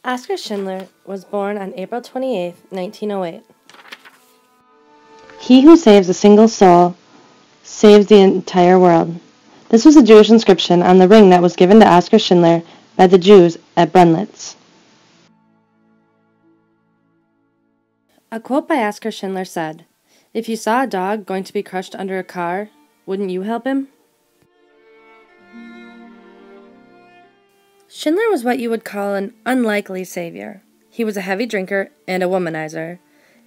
Oskar Schindler was born on April 28, 1908. He who saves a single soul saves the entire world. This was a Jewish inscription on the ring that was given to Oskar Schindler by the Jews at Brunlitz. A quote by Oskar Schindler said, "If you saw a dog going to be crushed under a car, wouldn't you help him?" Schindler was what you would call an unlikely savior. He was a heavy drinker and a womanizer.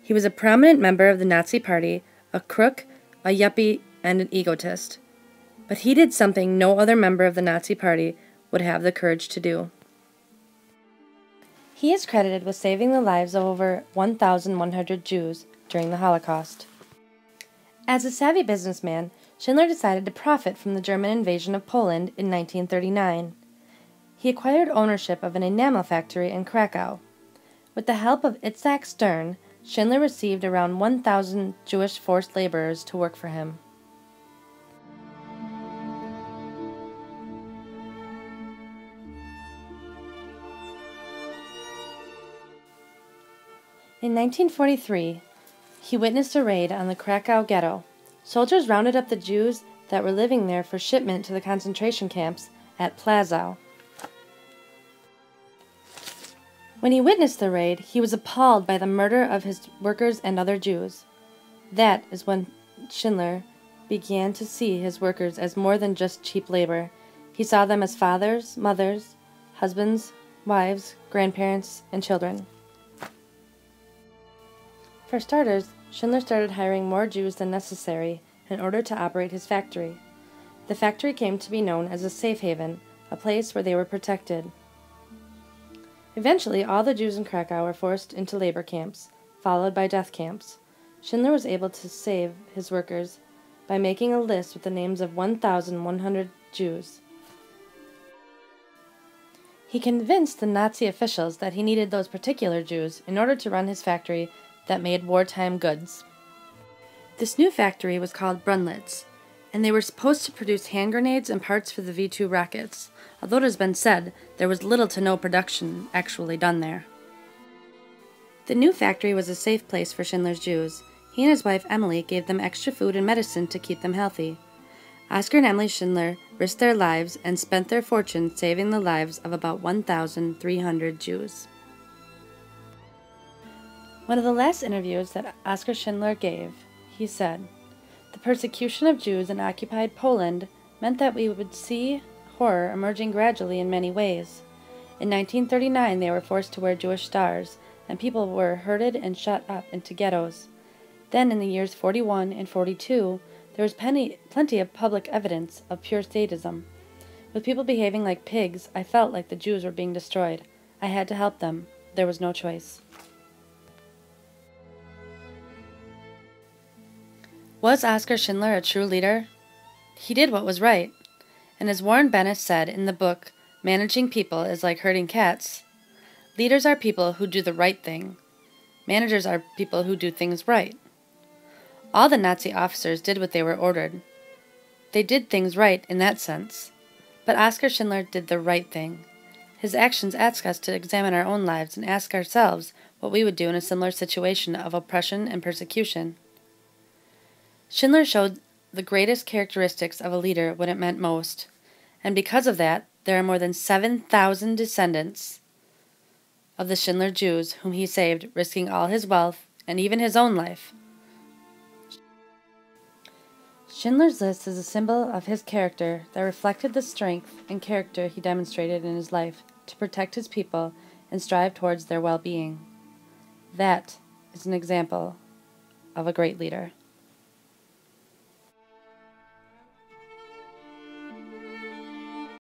He was a prominent member of the Nazi Party, a crook, a yuppie, and an egotist. But he did something no other member of the Nazi Party would have the courage to do. He is credited with saving the lives of over 1,100 Jews during the Holocaust. As a savvy businessman, Schindler decided to profit from the German invasion of Poland in 1939. He acquired ownership of an enamel factory in Krakow. With the help of Itzhak Stern, Schindler received around 1,000 Jewish forced laborers to work for him. In 1943, he witnessed a raid on the Krakow ghetto. Soldiers rounded up the Jews that were living there for shipment to the concentration camps at Plaszow. When he witnessed the raid, he was appalled by the murder of his workers and other Jews. That is when Schindler began to see his workers as more than just cheap labor. He saw them as fathers, mothers, husbands, wives, grandparents, and children. For starters, Schindler started hiring more Jews than necessary in order to operate his factory. The factory came to be known as a safe haven, a place where they were protected. Eventually, all the Jews in Krakow were forced into labor camps, followed by death camps. Schindler was able to save his workers by making a list with the names of 1,100 Jews. He convinced the Nazi officials that he needed those particular Jews in order to run his factory that made wartime goods. This new factory was called Brunlitz, and they were supposed to produce hand grenades and parts for the V-2 rockets, although it has been said there was little to no production actually done there. The new factory was a safe place for Schindler's Jews. He and his wife Emily gave them extra food and medicine to keep them healthy. Oskar and Emily Schindler risked their lives and spent their fortune saving the lives of about 1,300 Jews. One of the last interviews that Oskar Schindler gave, he said, "The persecution of Jews in occupied Poland meant that we would see horror emerging gradually in many ways. In 1939, they were forced to wear Jewish stars, and people were herded and shut up into ghettos. Then, in the years 41 and 42, there was plenty of public evidence of pure sadism. With people behaving like pigs, I felt like the Jews were being destroyed. I had to help them. There was no choice." Was Oskar Schindler a true leader? He did what was right. And as Warren Bennis said in the book, "Managing People is like herding cats," leaders are people who do the right thing. Managers are people who do things right. All the Nazi officers did what they were ordered. They did things right in that sense. But Oskar Schindler did the right thing. His actions ask us to examine our own lives and ask ourselves what we would do in a similar situation of oppression and persecution. Schindler showed the greatest characteristics of a leader when it meant most, and because of that, there are more than 7,000 descendants of the Schindler Jews whom he saved, risking all his wealth and even his own life. Schindler's List is a symbol of his character that reflected the strength and character he demonstrated in his life to protect his people and strive towards their well-being. That is an example of a great leader.